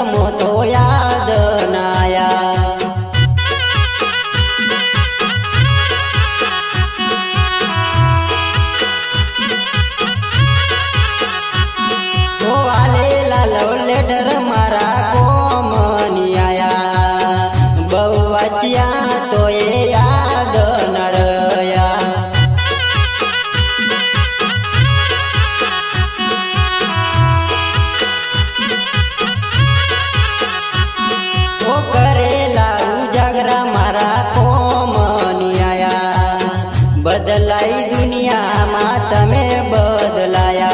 मो तो याद नाया। ओ आलेला लव लेटर मारा कोमनी आया, बहु वाचिया तो ये याद न रया। ओ करेला उजागरा मारा कोमनी आया, बदलाई दुनिया मा तमे बदलाया।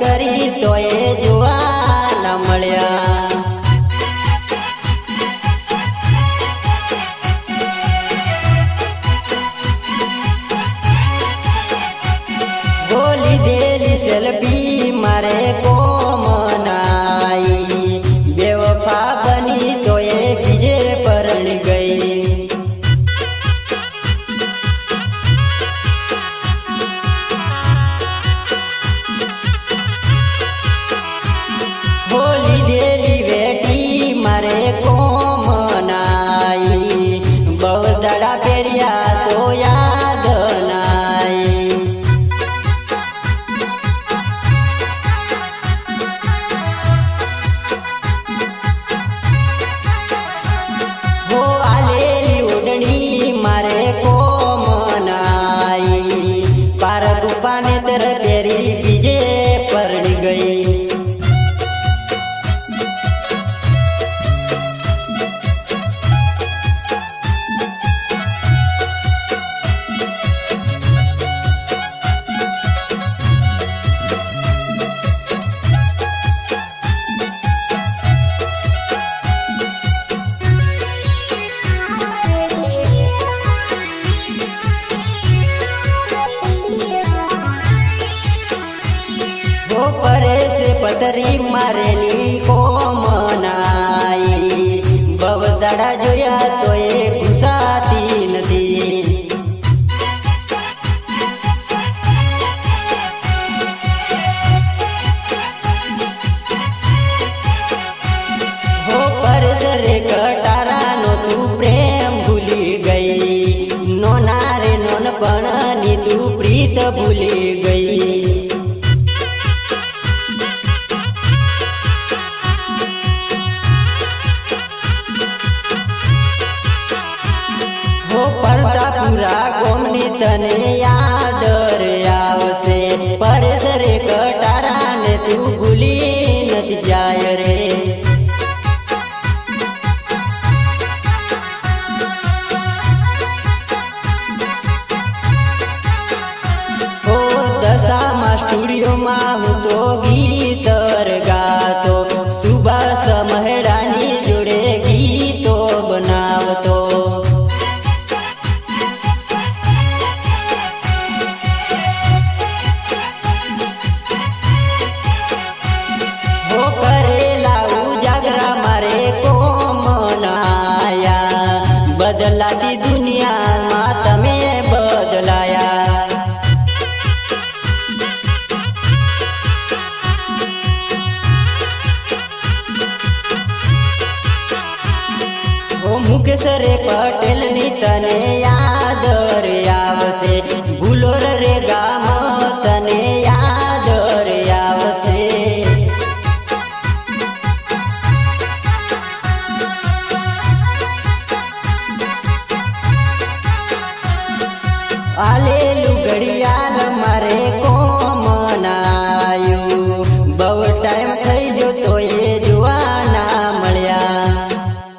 करी तो ये जुआ न मळ्या। बोली देली सेल्फी मारे को मनाई, बेवफा बनी तो ये बीजे परण गई। बोली देली बेटी मारे को मनाई, बहुत दड़ा पेरिया तो याद नाई। वो आलेली उडणी मारे को मनाई, पार रूपाने तर पेरी बीजे परण गई। परे से पतरी मारेली को मनाई, बवदड़ा जोया तो ये घुसाती नदी। हो पर सरे कटारा नो तू प्रेम भूली गई, नो नारे नोन पणानी तू प्रीत भूली गई। पूरा गोमनी तने याद आवसे, परस रे कटारा ने तू भूली नती जाय रे। ओ दशा मा स्टूडियो मा हूँ तो गीतर गातो, सुभाष महडानी जोड़े गीतो बनावतो। बदलाती दुनिया मा तमे बदलाया। ओ मुकेश रे पटेल नी तने याद रे आवसे, भूलोर रे गाम तने याद रे आवसे। आलेलू घड़ियाल मारे को मनायू, बहु टाइम